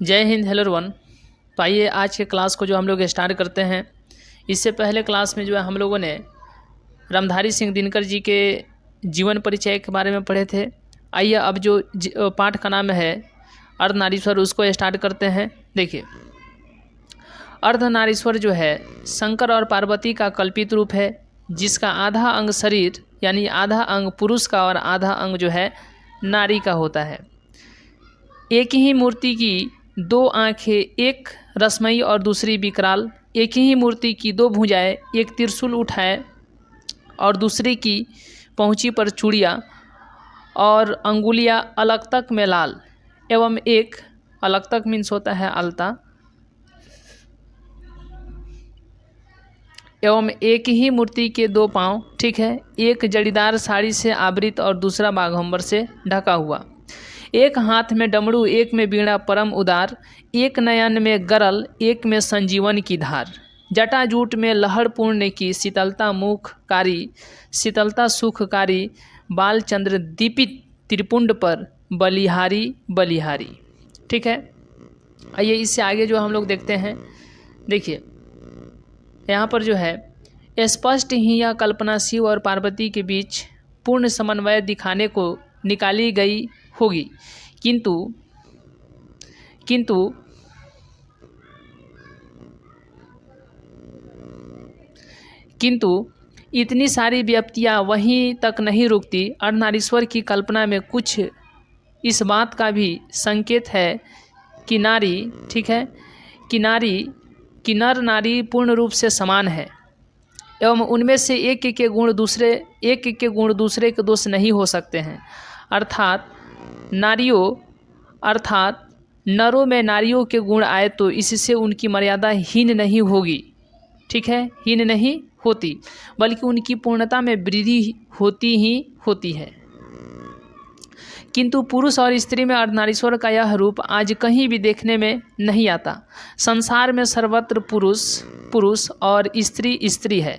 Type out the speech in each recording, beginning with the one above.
जय Hind, hello everyone. तो आइए आज के क्लास को जो हम लोग स्टार्ट करते हैं। इससे पहले क्लास में जो है हम लोगों ने रामधारी सिंह दिनकर जी के जीवन परिचय के बारे में पढ़े थे। आइए अब जो पाठ का नाम है अर्धनारीश्वर, उसको स्टार्ट करते हैं। देखिए, अर्धनारीश्वर जो है शंकर और पार्वती का कल्पित रूप है, जिसका आधा अंग शरीर यानी आधा अंग पुरुष का और आधा अंग जो है नारी का होता है। एक ही मूर्ति की दो आंखें, एक रश्मई और दूसरी विकराल। एक ही मूर्ति की दो भुजाएं, एक त्रिशूल उठाए और दूसरी की पहुँची पर चूड़ियाँ और अंगुलियाँ अलग तक में लाल, एवं एक अलग तक मीन्स होता है अलता, एवं एक ही मूर्ति के दो पाँव, ठीक है, एक जड़ीदार साड़ी से आवृत और दूसरा बाघंबर से ढका हुआ। एक हाथ में डमरू, एक में बीड़ा परम उदार, एक नयन में गरल, एक में संजीवन की धार। जटाजूट में लहर पूर्ण की शीतलता मुखकारी, शीतलता सुखकारी, बाल चंद्र दीपित त्रिपुंड पर बलिहारी बलिहारी। ठीक है, आइए इससे आगे जो हम लोग देखते हैं। देखिए यहाँ पर जो है स्पष्ट ही यह कल्पना शिव और पार्वती के बीच पूर्ण समन्वय दिखाने को निकाली गई होगी, किंतु इतनी सारी व्याप्तियाँ वहीं तक नहीं रुकती। अर्धनारीश्वर की कल्पना में कुछ इस बात का भी संकेत है कि नारी, ठीक है, कि नर नारी पूर्ण रूप से समान है, एवं उनमें से एक एक के गुण दूसरे के दोष नहीं हो सकते हैं। अर्थात नरों में नारियों के गुण आए तो इससे उनकी मर्यादा हीन नहीं होगी, ठीक है, हीन नहीं होती, बल्कि उनकी पूर्णता में वृद्धि होती ही होती है। किंतु पुरुष और स्त्री में अर्धनारीश्वर का यह रूप आज कहीं भी देखने में नहीं आता। संसार में सर्वत्र पुरुष और स्त्री स्त्री है।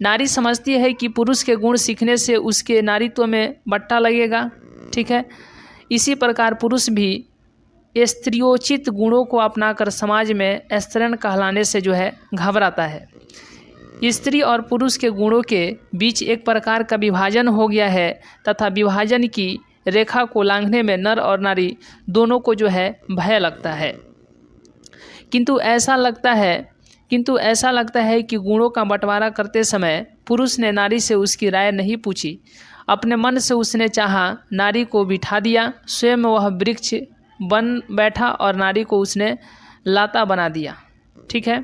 नारी समझती है कि पुरुष के गुण सीखने से उसके नारीत्व में बट्टा लगेगा, ठीक है। इसी प्रकार पुरुष भी स्त्रियोचित गुणों को अपनाकर समाज में स्त्रीण कहलाने से जो है घबराता है। स्त्री और पुरुष के गुणों के बीच एक प्रकार का विभाजन हो गया है तथा विभाजन की रेखा को लांघने में नर और नारी दोनों को जो है भय लगता है। किंतु ऐसा लगता है कि गुणों का बंटवारा करते समय पुरुष ने नारी से उसकी राय नहीं पूछी। अपने मन से उसने चाहा, नारी को बिठा दिया, स्वयं वह वृक्ष बन बैठा और नारी को उसने लाता बना दिया, ठीक है।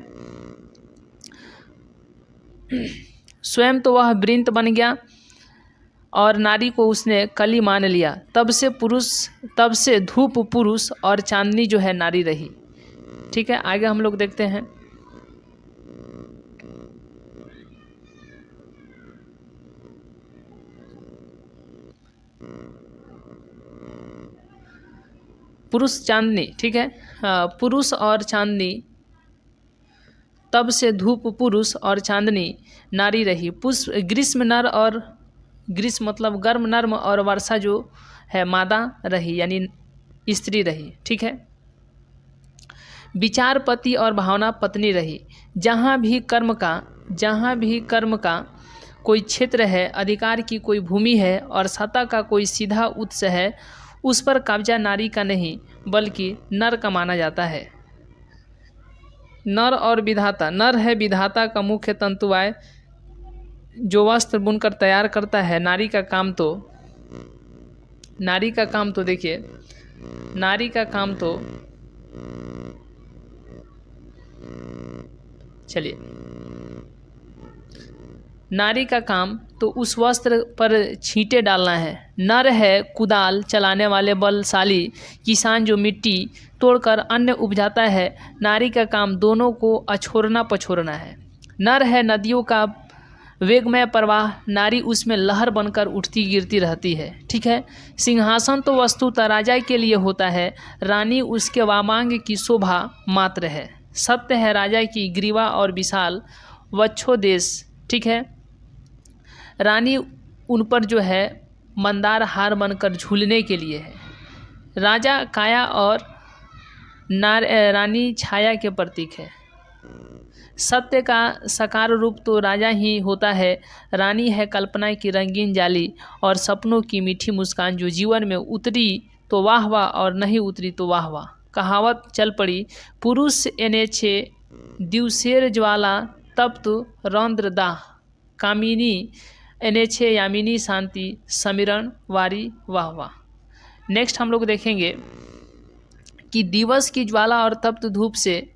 स्वयं तो वह वृंत बन गया और नारी को उसने कली मान लिया। तब से धूप पुरुष और चांदनी जो है नारी रही, ठीक है। आगे हम लोग देखते हैं। पुरुष चांदनी, ठीक है, पुरुष और चांदनी, तब से धूप पुरुष और चांदनी नारी रही। पुष्प ग्रीष्म नर और ग्रीष्म मतलब गर्म नर्म और वर्षा जो है मादा रही यानी स्त्री रही, ठीक है। विचार पति और भावना पत्नी रही। जहाँ भी कर्म का कोई क्षेत्र है, अधिकार की कोई भूमि है और सत्ता का कोई सीधा उत्स है, उस पर कब्जा नारी का नहीं बल्कि नर का माना जाता है। नर और विधाता, नर है विधाता का मुख्य तंतुवाय जो वस्त्र बुनकर तैयार करता है। नारी का काम तो देखिए, चलिए, नारी का काम तो उस वस्त्र पर छींटे डालना है। नर है कुदाल चलाने वाले बलशाली किसान जो मिट्टी तोड़कर अन्न उपजाता है। नारी का काम दोनों को अछोरना पछोरना है। नर है नदियों का वेगमय प्रवाह, नारी उसमें लहर बनकर उठती गिरती रहती है, ठीक है। सिंहासन तो वस्तुतः राजा के लिए होता है, रानी उसके वामांग की शोभा मात्र है। सत्य है राजा की ग्रीवा और विशाल वक्षोदेश, ठीक है। रानी उन पर जो है मंदार हार बनकर झूलने के लिए है। राजा काया और रानी छाया के प्रतीक है। सत्य का साकार रूप तो राजा ही होता है, रानी है कल्पना की रंगीन जाली और सपनों की मीठी मुस्कान जो जीवन में उतरी तो वाह वाह और नहीं उतरी तो वाह वाह। कहावत चल पड़ी, पुरुष एने छे दिवसेर ज्वाला तप्त रौद्र दाह, कामिनी एने छे यामिनी शांति समिरण वारी वाह वाह। नेक्स्ट हम लोग देखेंगे कि दिवस की ज्वाला और तप्त धूप से,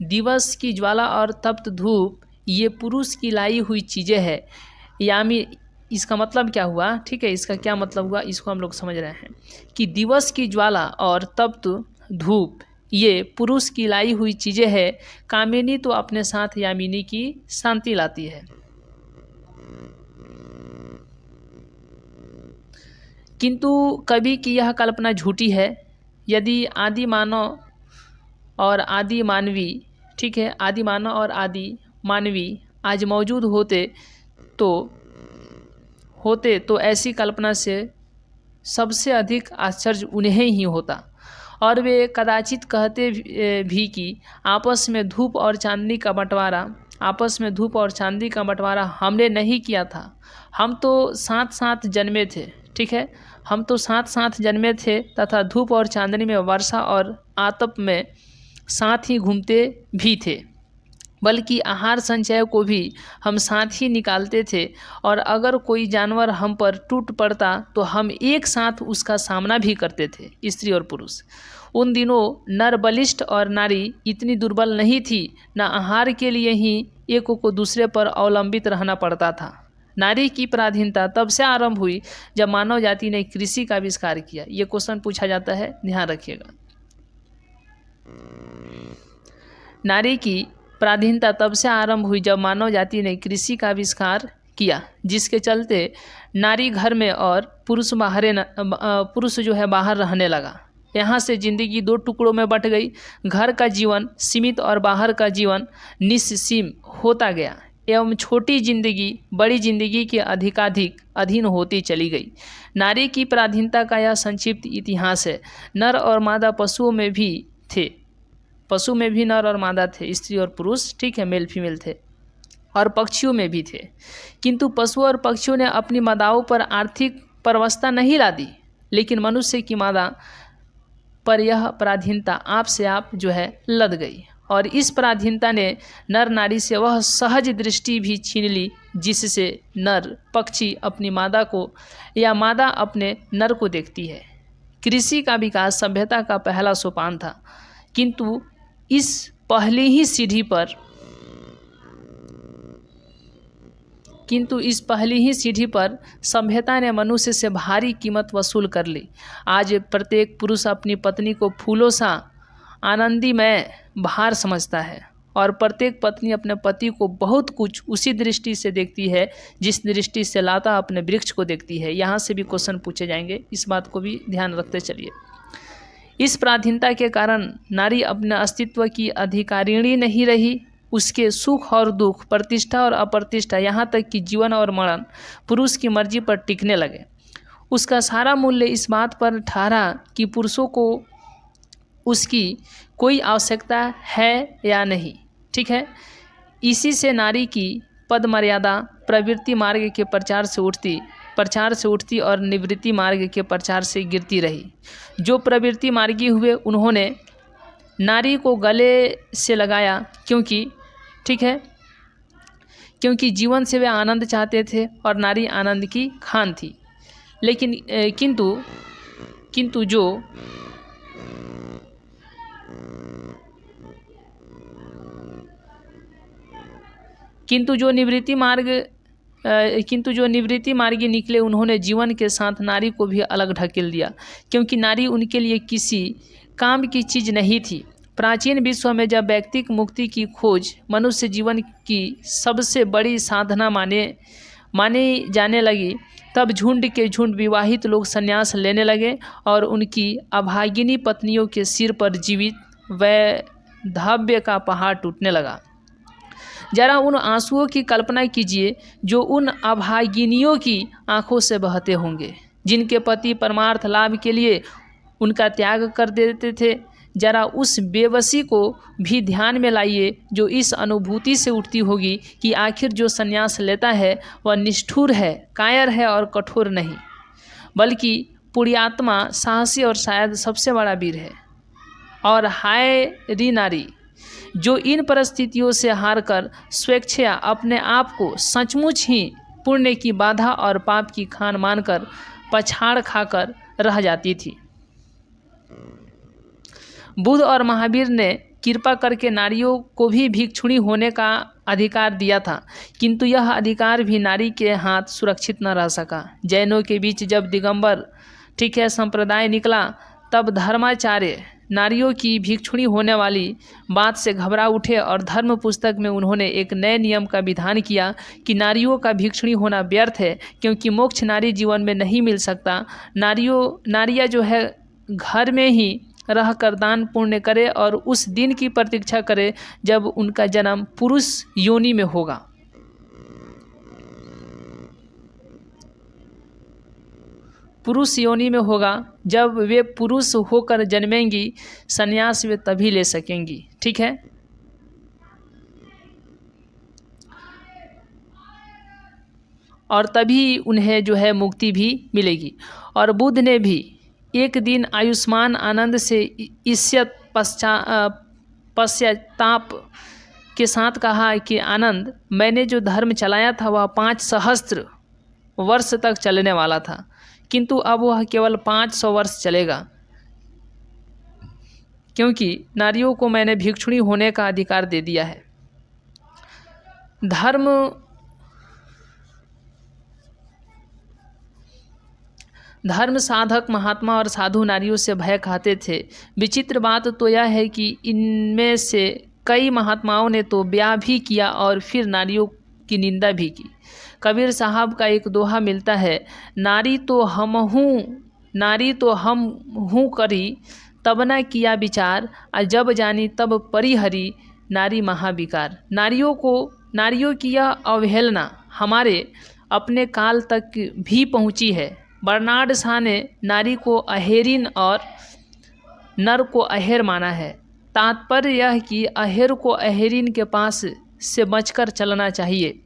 दिवस की ज्वाला और तप्त धूप ये पुरुष की लाई हुई चीज़ें हैं। यामी इसका मतलब क्या हुआ, ठीक है, इसका क्या मतलब हुआ इसको हम लोग समझ रहे हैं कि दिवस की ज्वाला और तप्त धूप ये पुरुष की लाई हुई चीज़ें हैं, कामिनी तो अपने साथ यामिनी की शांति लाती है। किंतु कवि की यह कल्पना झूठी है। यदि आदि मानव और आदि मानवी, ठीक है, आदि मानव और आदि मानवी आज मौजूद होते तो ऐसी कल्पना से सबसे अधिक आश्चर्य उन्हें ही होता और वे कदाचित कहते भी कि आपस में धूप और चांदनी का बंटवारा हमने नहीं किया था। हम तो साथ साथ जन्मे थे, ठीक है, हम तो साथ साथ जन्मे थे तथा धूप और चांदनी में, वर्षा और आतप में साथ ही घूमते भी थे, बल्कि आहार संचय को भी हम साथ ही निकालते थे और अगर कोई जानवर हम पर टूट पड़ता तो हम एक साथ उसका सामना भी करते थे, स्त्री और पुरुष। उन दिनों नर बलिष्ठ और नारी इतनी दुर्बल नहीं थी, न आहार के लिए ही एक को दूसरे पर अवलंबित रहना पड़ता था। नारी की पराधीनता तब से आरंभ हुई जब मानव जाति ने कृषि का आविष्कार किया। ये क्वेश्चन पूछा जाता है, ध्यान रखिएगा। नारी की पराधीनता तब से आरंभ हुई जब मानव जाति ने कृषि का आविष्कार किया, जिसके चलते नारी घर में और पुरुष जो है बाहर रहने लगा। यहाँ से जिंदगी दो टुकड़ों में बट गई। घर का जीवन सीमित और बाहर का जीवन निस्सीम होता गया एवं छोटी जिंदगी बड़ी जिंदगी के अधिकाधिक अधीन होती चली गई। नारी की पराधीनता का यह संक्षिप्त इतिहास है। नर और मादा पशुओं में भी थे, पशु में भी नर और मादा थे, स्त्री और पुरुष, ठीक है, मेल फीमेल थे, और पक्षियों में भी थे। किंतु पशु और पक्षियों ने अपनी मादाओं पर आर्थिक परवस्था नहीं ला दी, लेकिन मनुष्य की मादा पर यह पराधीनता आप से आप जो है लद गई और इस पराधीनता ने नर नारी से वह सहज दृष्टि भी छीन ली जिससे नर पक्षी अपनी मादा को या मादा अपने नर को देखती है। कृषि का विकास सभ्यता का पहला सोपान था, किंतु इस पहली ही सीढ़ी पर सभ्यता ने मनुष्य से भारी कीमत वसूल कर ली। आज प्रत्येक पुरुष अपनी पत्नी को फूलों सा आनंदीमय भार समझता है और प्रत्येक पत्नी अपने पति को बहुत कुछ उसी दृष्टि से देखती है जिस दृष्टि से लाता अपने वृक्ष को देखती है। यहाँ से भी क्वेश्चन पूछे जाएंगे, इस बात को भी ध्यान रखते चलिए। इस पराधीनता के कारण नारी अपने अस्तित्व की अधिकारिणी नहीं रही। उसके सुख और दुख, प्रतिष्ठा और अप्रतिष्ठा, यहाँ तक कि जीवन और मरण पुरुष की मर्जी पर टिकने लगे। उसका सारा मूल्य इस बात पर ठहरा कि पुरुषों को उसकी कोई आवश्यकता है या नहीं, ठीक है। इसी से नारी की पद मर्यादा प्रवृत्ति मार्ग के प्रचार से उठती और निवृत्ति मार्ग के प्रचार से गिरती रही। जो प्रवृत्ति मार्गी हुए उन्होंने नारी को गले से लगाया, क्योंकि जीवन से वे आनंद चाहते थे और नारी आनंद की खान थी। लेकिन किंतु जो निवृत्ति मार्गी निकले उन्होंने जीवन के साथ नारी को भी अलग ढकेल दिया, क्योंकि नारी उनके लिए किसी काम की चीज़ नहीं थी। प्राचीन विश्व में जब व्यक्तिक मुक्ति की खोज मनुष्य जीवन की सबसे बड़ी साधना माने जाने लगी, तब झुंड के झुंड विवाहित लोग संन्यास लेने लगे और उनकी अभागिनी पत्नियों के सिर पर जीवित वैधव्य का पहाड़ टूटने लगा। जरा उन आंसुओं की कल्पना कीजिए जो उन अभागिनियों की आंखों से बहते होंगे, जिनके पति परमार्थ लाभ के लिए उनका त्याग कर देते थे, जरा उस बेबसी को भी ध्यान में लाइए जो इस अनुभूति से उठती होगी कि आखिर जो संन्यास लेता है वह निष्ठुर है, कायर है और कठोर नहीं, बल्कि पुण्यात्मा, साहसी और शायद सबसे बड़ा वीर है। और हाय री नारी जो इन परिस्थितियों से हारकर स्वेच्छया अपने आप को सचमुच ही पुण्य की बाधा और पाप की खान मानकर पछाड़ खाकर रह जाती थी। बुद्ध और महावीर ने कृपा करके नारियों को भी भिक्षुणी होने का अधिकार दिया था, किंतु यह अधिकार भी नारी के हाथ सुरक्षित न रह सका। जैनों के बीच जब दिगंबर संप्रदाय निकला तब धर्माचार्य नारियों की भिक्षुणी होने वाली बात से घबरा उठे और धर्म पुस्तक में उन्होंने एक नए नियम का विधान किया कि नारियों का भिक्षुणी होना व्यर्थ है, क्योंकि मोक्ष नारी जीवन में नहीं मिल सकता। नारियाँ जो है घर में ही रह कर दान पुण्य करे और उस दिन की प्रतीक्षा करे जब उनका जन्म पुरुष योनि में होगा। पुरुष योनि में होगा, जब वे पुरुष होकर जन्मेंगी संन्यास वे तभी ले सकेंगी। ठीक है। और तभी उन्हें जो है मुक्ति भी मिलेगी। और बुद्ध ने भी एक दिन आयुष्मान आनंद से ईष्यत पश्चाताप के साथ कहा कि आनंद, मैंने जो धर्म चलाया था वह 5 सहस्त्र वर्ष तक चलने वाला था, किंतु अब वह केवल 500 वर्ष चलेगा, क्योंकि नारियों को मैंने भिक्षुणी होने का अधिकार दे दिया है। धर्म साधक महात्मा और साधु नारियों से भय खाते थे। विचित्र बात तो यह है कि इनमें से कई महात्माओं ने तो ब्याह भी किया और फिर नारियों की निंदा भी की। कबीर साहब का एक दोहा मिलता है, नारी तो हम हूँ करी तब न किया विचार, आ जब जानी तब परिहरी नारी महाविकार। नारियों की यह अवहेलना हमारे अपने काल तक भी पहुँची है। बर्नार्ड शॉ ने नारी को अहेरिन और नर को अहेर माना है। तात्पर्य यह कि अहेर को अहेरिन के पास से बचकर चलना चाहिए।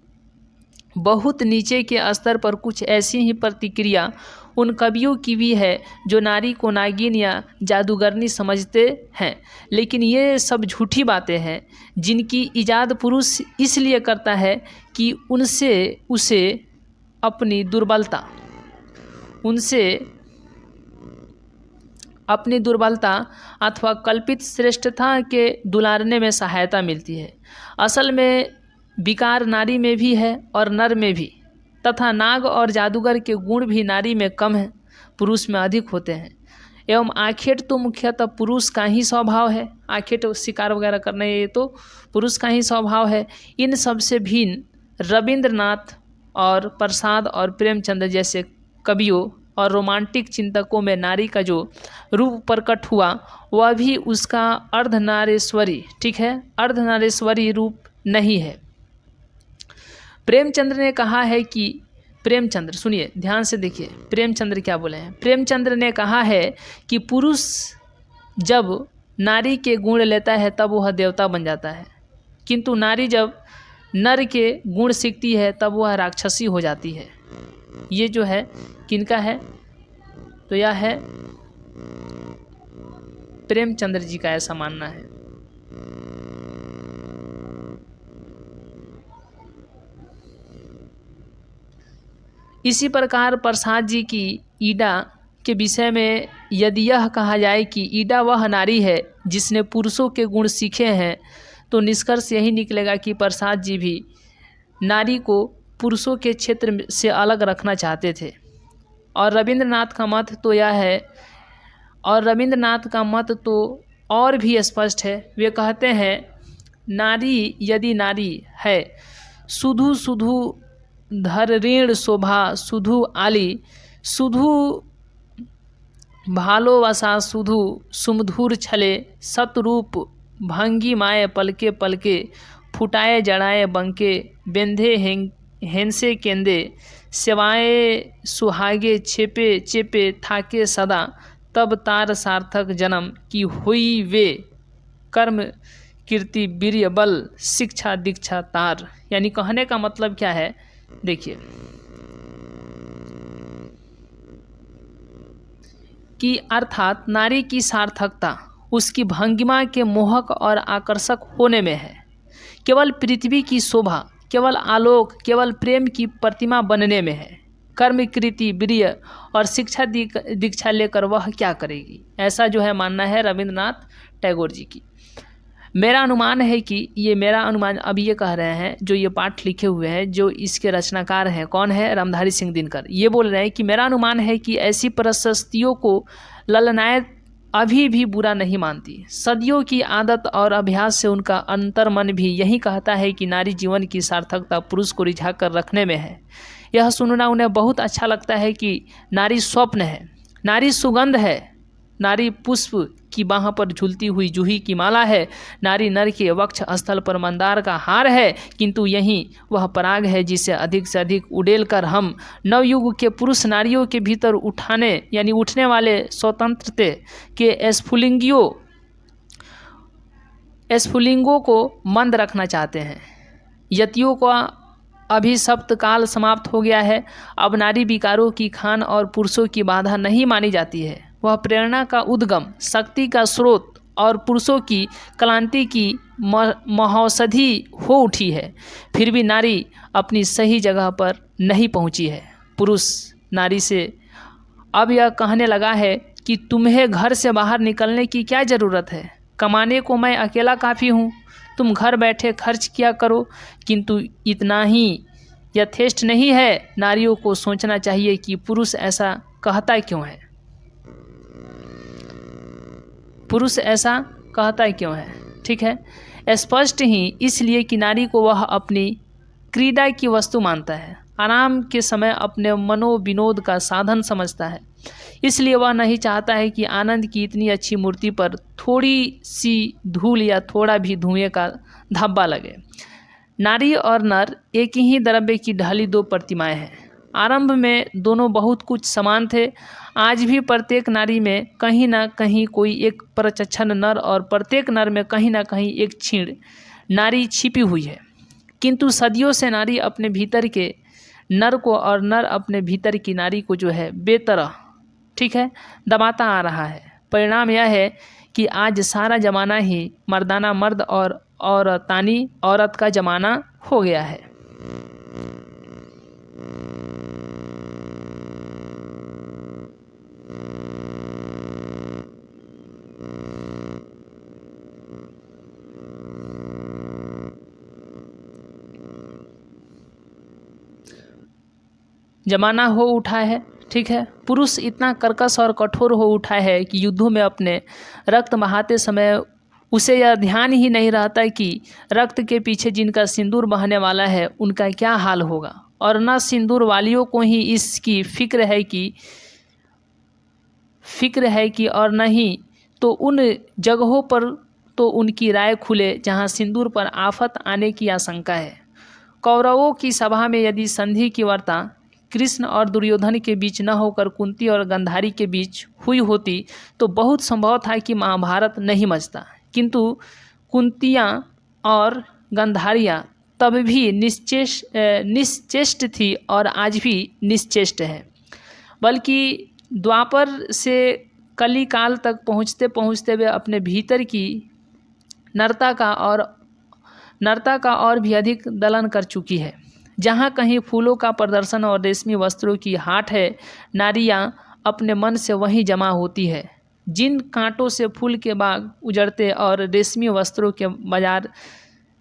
बहुत नीचे के स्तर पर कुछ ऐसी ही प्रतिक्रिया उन कवियों की भी है जो नारी को नागिन या जादूगरनी समझते हैं, लेकिन ये सब झूठी बातें हैं जिनकी इजाद पुरुष इसलिए करता है कि उसे अपनी दुर्बलता अथवा कल्पित श्रेष्ठता के दुलारने में सहायता मिलती है। असल में विकार नारी में भी है और नर में भी, तथा नाग और जादूगर के गुण भी नारी में कम है, पुरुष में अधिक होते हैं। एवं आखेट तो मुख्यतः पुरुष का ही स्वभाव है। आखेट शिकार वगैरह करना ये तो पुरुष का ही स्वभाव है। इन सबसे भिन्न रविंद्रनाथ और प्रसाद और प्रेमचंद्र जैसे कवियों और रोमांटिक चिंतकों में नारी का जो रूप प्रकट हुआ वह भी उसका अर्धनारेश्वरी, ठीक है, अर्धनारेश्वरी रूप नहीं है। प्रेमचंद्र ने कहा है कि प्रेमचंद्र, सुनिए ध्यान से देखिए प्रेमचंद्र क्या बोले हैं। प्रेमचंद्र ने कहा है कि पुरुष जब नारी के गुण लेता है तब वह देवता बन जाता है, किंतु नारी जब नर के गुण सीखती है तब वह राक्षसी हो जाती है। ये जो है किनका है, तो यह है प्रेमचंद्र जी का ऐसा मानना है। इसी प्रकार प्रसाद जी की ईडा के विषय में यदि यह कहा जाए कि ईडा वह नारी है जिसने पुरुषों के गुण सीखे हैं, तो निष्कर्ष यही निकलेगा कि प्रसाद जी भी नारी को पुरुषों के क्षेत्र से अलग रखना चाहते थे। और रविंद्रनाथ का मत तो यह है, और रविंद्रनाथ का मत तो और भी स्पष्ट है। वे कहते हैं, नारी यदि नारी है सुधु सुधु धर ऋण शोभा सुधु आली सुधु भालोवसा सुधु सुमधुर छले सतरूप भंगी माए पलके पलके फुटाए जड़ाए बंके बेंधे हेंसे केंदे सेवाए सुहागे चेपे चेपे थाके सदा तब तार सार्थक जन्म की हुई वे, कर्म कीर्ति वीर्य बल शिक्षा दीक्षा तार। यानी कहने का मतलब क्या है, देखिए कि अर्थात नारी की सार्थकता उसकी भंगिमा के मोहक और आकर्षक होने में है, केवल पृथ्वी की शोभा, केवल आलोक, केवल प्रेम की प्रतिमा बनने में है। कर्म कृति वीर्य और शिक्षा दीक्षा लेकर वह क्या करेगी, ऐसा जो है मानना है रविंद्रनाथ टैगोर जी की। मेरा अनुमान है कि ये मेरा अनुमान अभी ये कह रहे हैं, जो ये पाठ लिखे हुए हैं, जो इसके रचनाकार हैं, कौन है, रामधारी सिंह दिनकर। ये बोल रहे हैं कि मेरा अनुमान है कि ऐसी प्रशस्तियों को ललनाएं अभी भी बुरा नहीं मानती। सदियों की आदत और अभ्यास से उनका अंतर्मन भी यही कहता है कि नारी जीवन की सार्थकता पुरुष को रिझा कर रखने में है। यह सुनना उन्हें बहुत अच्छा लगता है कि नारी स्वप्न है, नारी सुगंध है, नारी पुष्प की बाह पर झूलती हुई जूही की माला है, नारी नर के वक्ष स्थल पर मंदार का हार है, किंतु यही वह पराग है जिसे अधिक से अधिक उड़ेल कर हम नवयुग के पुरुष नारियों के भीतर उठाने यानी उठने वाले स्वतंत्रता के स्फुलिंगों को मंद रखना चाहते हैं। यतियों का अभिशप्त काल समाप्त हो गया है। अब नारी विकारों की खान और पुरुषों की बाधा नहीं मानी जाती है। वह प्रेरणा का उद्गम, शक्ति का स्रोत और पुरुषों की क्लांति की महौषधि हो उठी है। फिर भी नारी अपनी सही जगह पर नहीं पहुंची है। पुरुष नारी से अब यह कहने लगा है कि तुम्हें घर से बाहर निकलने की क्या ज़रूरत है, कमाने को मैं अकेला काफ़ी हूँ, तुम घर बैठे खर्च किया करो। किंतु इतना ही यथेष्ट नहीं है। नारियों को सोचना चाहिए कि पुरुष ऐसा कहता क्यों है, पुरुष ऐसा कहता क्यों है। ठीक है, स्पष्ट ही इसलिए कि नारी को वह अपनी क्रीड़ा की वस्तु मानता है, आराम के समय अपने मनोविनोद का साधन समझता है। इसलिए वह नहीं चाहता है कि आनंद की इतनी अच्छी मूर्ति पर थोड़ी सी धूल या थोड़ा भी धुएं का धब्बा लगे। नारी और नर एक ही द्रव्य की ढली दो प्रतिमाएं हैं। आरंभ में दोनों बहुत कुछ समान थे। आज भी प्रत्येक नारी में कहीं ना कहीं कोई एक प्रच्छन्न नर और प्रत्येक नर में कहीं ना कहीं एक क्षीण नारी छिपी हुई है। किंतु सदियों से नारी अपने भीतर के नर को और नर अपने भीतर की नारी को जो है बेतरह, ठीक है, दबाता आ रहा है। परिणाम यह है कि आज सारा ज़माना ही मर्दाना मर्द और औरतानी औरत का ज़माना हो गया है। जमाना हो उठा है, ठीक है। पुरुष इतना कर्कश और कठोर हो उठा है कि युद्धों में अपने रक्त बहाते समय उसे यह ध्यान ही नहीं रहता कि रक्त के पीछे जिनका सिंदूर बहने वाला है उनका क्या हाल होगा। और न सिंदूर वालियों को ही इसकी फिक्र है कि और न ही तो उन जगहों पर तो उनकी राय खुले जहाँ सिंदूर पर आफत आने की आशंका है। कौरवों की सभा में यदि संधि की वार्ता कृष्ण और दुर्योधन के बीच न होकर कुंती और गांधारी के बीच हुई होती तो बहुत संभव था कि महाभारत नहीं मचता। किंतु कुंतियाँ और गांधारियाँ तब भी निश्चेष्ट थी और आज भी निश्चेष्ट है। बल्कि द्वापर से कली काल तक पहुँचते पहुँचते वे अपने भीतर की नरता का और भी अधिक दलन कर चुकी है। जहाँ कहीं फूलों का प्रदर्शन और रेशमी वस्त्रों की हाट है, नारियाँ अपने मन से वहीं जमा होती है। जिन कांटों से फूल के बाग उजड़ते और रेशमी वस्त्रों के बाजार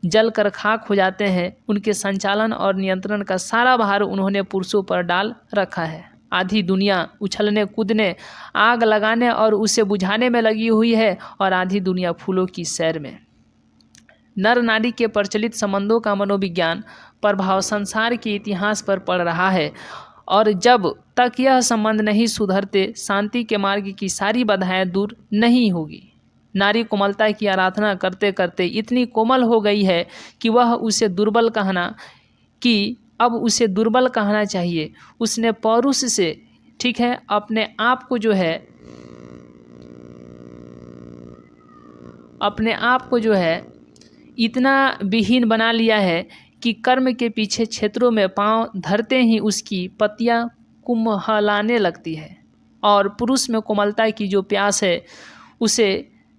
जल कर खाक हो जाते हैं, उनके संचालन और नियंत्रण का सारा भार उन्होंने पुरुषों पर डाल रखा है। आधी दुनिया उछलने कूदने, आग लगाने और उसे बुझाने में लगी हुई है और आधी दुनिया फूलों की सैर में। नर नारी के प्रचलित संबंधों का मनोविज्ञान प्रभाव संसार के इतिहास पर पड़ रहा है और जब तक यह संबंध नहीं सुधरते शांति के मार्ग की सारी बाधाएं दूर नहीं होगी। नारी कोमलता की आराधना करते करते इतनी कोमल हो गई है कि उसे दुर्बल कहना चाहिए। उसने पौरुष से, ठीक है, अपने आप को जो है अपने आप को जो है इतना विहीन बना लिया है कि कर्म के पीछे क्षेत्रों में पांव धरते ही उसकी पतियां कुम्हलाने लगती है और पुरुष में कोमलता की जो प्यास है उसे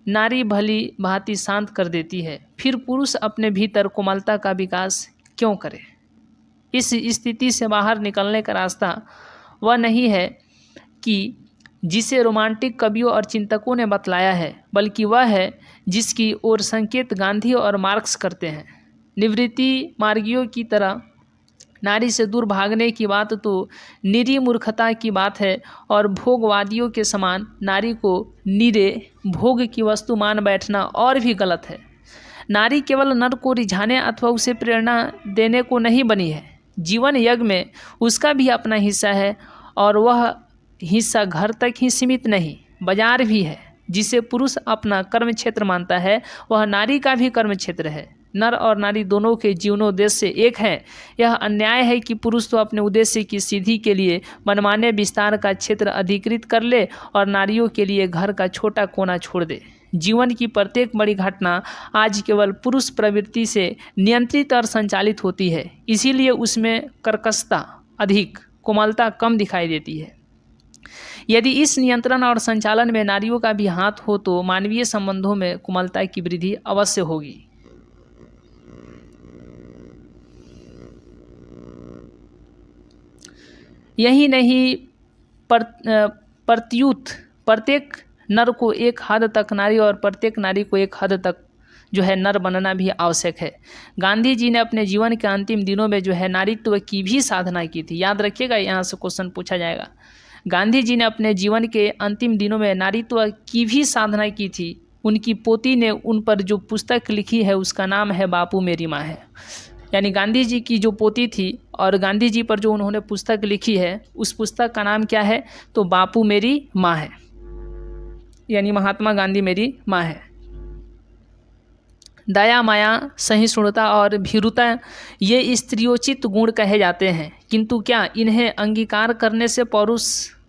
नारी भली भांति शांत कर देती है। फिर पुरुष अपने भीतर कोमलता का विकास क्यों करे? इस स्थिति से बाहर निकलने का रास्ता वह नहीं है कि जिसे रोमांटिक कवियों और चिंतकों ने बतलाया है, बल्कि वह है जिसकी ओर संकेत गांधी और मार्क्स करते हैं। निवृत्ति मार्गियों की तरह नारी से दूर भागने की बात तो निरी मूर्खता की बात है और भोगवादियों के समान नारी को निरे भोग की वस्तु मान बैठना और भी गलत है। नारी केवल नर को रिझाने अथवा उसे प्रेरणा देने को नहीं बनी है। जीवन यज्ञ में उसका भी अपना हिस्सा है और वह हिस्सा घर तक ही सीमित नहीं, बाजार भी है। जिसे पुरुष अपना कर्म क्षेत्र मानता है वह नारी का भी कर्म क्षेत्र है। नर और नारी दोनों के जीवनोद्देश्य एक है। यह अन्याय है कि पुरुष तो अपने उद्देश्य की सिद्धि के लिए मनमाने विस्तार का क्षेत्र अधिकृत कर ले और नारियों के लिए घर का छोटा कोना छोड़ दे। जीवन की प्रत्येक बड़ी घटना आज केवल पुरुष प्रवृत्ति से नियंत्रित और संचालित होती है, इसीलिए उसमें कर्कशता अधिक, कोमलता कम दिखाई देती है। यदि इस नियंत्रण और संचालन में नारियों का भी हाथ हो तो मानवीय संबंधों में कोमलता की वृद्धि अवश्य होगी। यही नहीं, प्रत्युत प्रत्येक नर को एक हद तक नारी और प्रत्येक नारी को एक हद तक जो है नर बनना भी आवश्यक है। गांधी जी ने अपने जीवन के अंतिम दिनों में जो है नारीत्व की भी साधना की थी। याद रखिएगा, यहाँ से क्वेश्चन पूछा जाएगा। गांधी जी ने अपने जीवन के अंतिम दिनों में नारीत्व की भी साधना की थी। उनकी पोती ने उन पर जो पुस्तक लिखी है उसका नाम है बापू मेरी माँ है। यानी गांधी जी की जो पोती थी और गांधी जी पर जो उन्होंने पुस्तक लिखी है उस पुस्तक का नाम क्या है? तो बापू मेरी माँ है, यानी महात्मा गांधी मेरी माँ है। दया, माया, सहिष्णुता और भीरुता ये स्त्रियोचित गुण कहे जाते हैं, किंतु क्या इन्हें अंगीकार करने से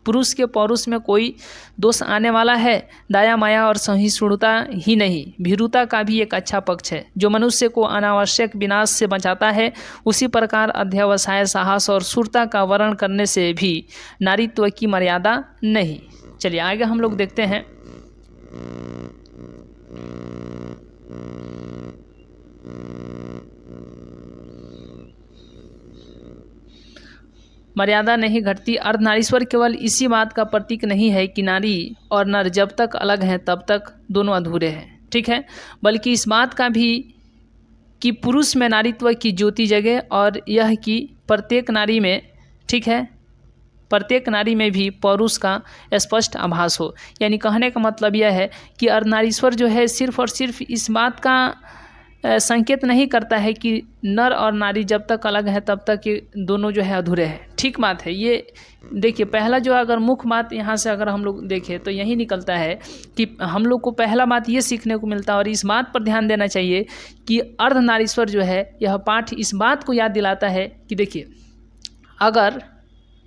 पुरुष के पौरुष में कोई दोष आने वाला है? दया, माया और सहिष्णुता ही नहीं, भीरुता का भी एक अच्छा पक्ष है जो मनुष्य को अनावश्यक विनाश से बचाता है। उसी प्रकार अध्यवसाय, साहस और शूरता का वर्ण करने से भी नारीत्व की मर्यादा नहीं। चलिए आगे हम लोग देखते हैं। मर्यादा नहीं घटती। अर्धनारीश्वर केवल इसी बात का प्रतीक नहीं है कि नारी और नर जब तक अलग हैं तब तक दोनों अधूरे हैं, ठीक है, बल्कि इस बात का भी कि पुरुष में नारीत्व की ज्योति जगे और यह कि प्रत्येक नारी में, ठीक है, प्रत्येक नारी में भी पौरुष का स्पष्ट आभास हो। यानी कहने का मतलब यह है कि अर्धनारीश्वर जो है सिर्फ और सिर्फ इस बात का संकेत नहीं करता है कि नर और नारी जब तक अलग है तब तक ये दोनों जो है अधूरे हैं। ठीक बात है। ये देखिए, पहला जो अगर मुख्य बात यहाँ से अगर हम लोग देखें तो यही निकलता है कि हम लोग को पहला बात ये सीखने को मिलता है और इस बात पर ध्यान देना चाहिए कि अर्धनारीश्वर जो है यह पाठ इस बात को याद दिलाता है कि देखिए, अगर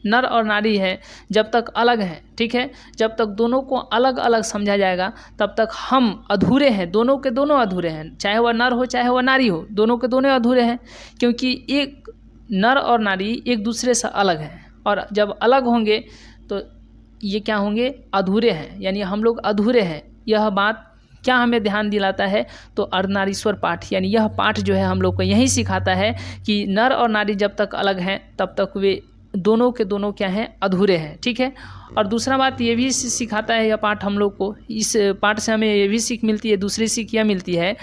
नर और नारी है जब तक अलग हैं, ठीक है, जब तक दोनों को अलग अलग समझा जाएगा तब तक हम अधूरे हैं, दोनों के दोनों अधूरे हैं, चाहे वह नर हो चाहे वह नारी हो, दोनों के दोनों अधूरे हैं, क्योंकि एक नर और नारी एक दूसरे से अलग हैं और जब अलग होंगे तो ये क्या होंगे? अधूरे हैं, यानी हम लोग अधूरे हैं। यह बात क्या हमें ध्यान दिलाता है? तो अर्धनारीश्वर पाठ, यानी यह पाठ जो है हम लोग को यही सिखाता है कि नर और नारी जब तक अलग हैं तब तक वे दोनों के दोनों क्या हैं? अधूरे हैं, ठीक है। और दूसरा बात ये भी सिखाता है यह पाठ हम लोग को, इस पाठ से हमें ये भी सीख मिलती है, दूसरी सीख यह मिलती है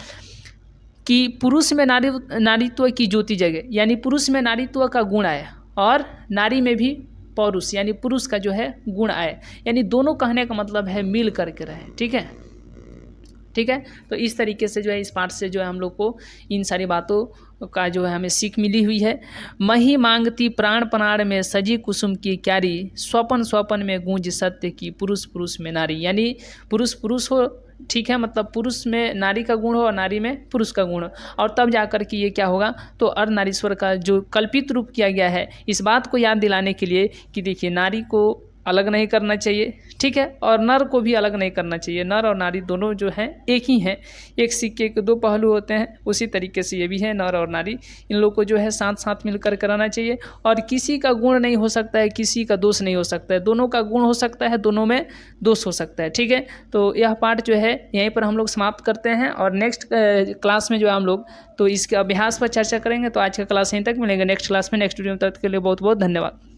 कि पुरुष में नारीत्व की ज्योति जगे, यानी पुरुष में नारीत्व का गुण आए और नारी में भी पौरुष यानी पुरुष का जो है गुण आए, यानी दोनों कहने का मतलब है मिल करके रहे, ठीक है, ठीक है। तो इस तरीके से जो है इस पाठ से जो है हम लोग को इन सारी बातों का जो है हमें सीख मिली हुई है। मही मांगती प्राण पनाड़ में सजी कुसुम की क्यारी, स्वपन स्वपन में गूंज सत्य की, पुरुष पुरुष में नारी, यानी पुरुष पुरुष हो, ठीक है, मतलब पुरुष में नारी का गुण हो और नारी में पुरुष का गुण हो, और तब जाकर के ये क्या होगा? तो अर्धनारीश्वर का जो कल्पित रूप किया गया है, इस बात को याद दिलाने के लिए कि देखिए, नारी को अलग नहीं करना चाहिए, ठीक है। और नर को भी अलग नहीं करना चाहिए। नर और नारी दोनों जो हैं एक ही हैं, एक सिक्के के दो पहलू होते हैं, उसी तरीके से ये भी है। नर और नारी इन लोग को जो है साथ साथ मिलकर कराना चाहिए। और किसी का गुण नहीं हो सकता है, किसी का दोष नहीं हो सकता है, दोनों का गुण हो सकता है, दोनों में दोष हो सकता है, ठीक है। तो यह पाठ जो है यहीं पर हम लोग समाप्त करते हैं और नेक्स्ट क्लास में जो है हम लोग तो इसके अभ्यास पर चर्चा करेंगे। तो आज का क्लास यहीं तक, मिलेंगे नेक्स्ट क्लास में नेक्स्ट वीडियो में। तब तक के लिए बहुत बहुत धन्यवाद।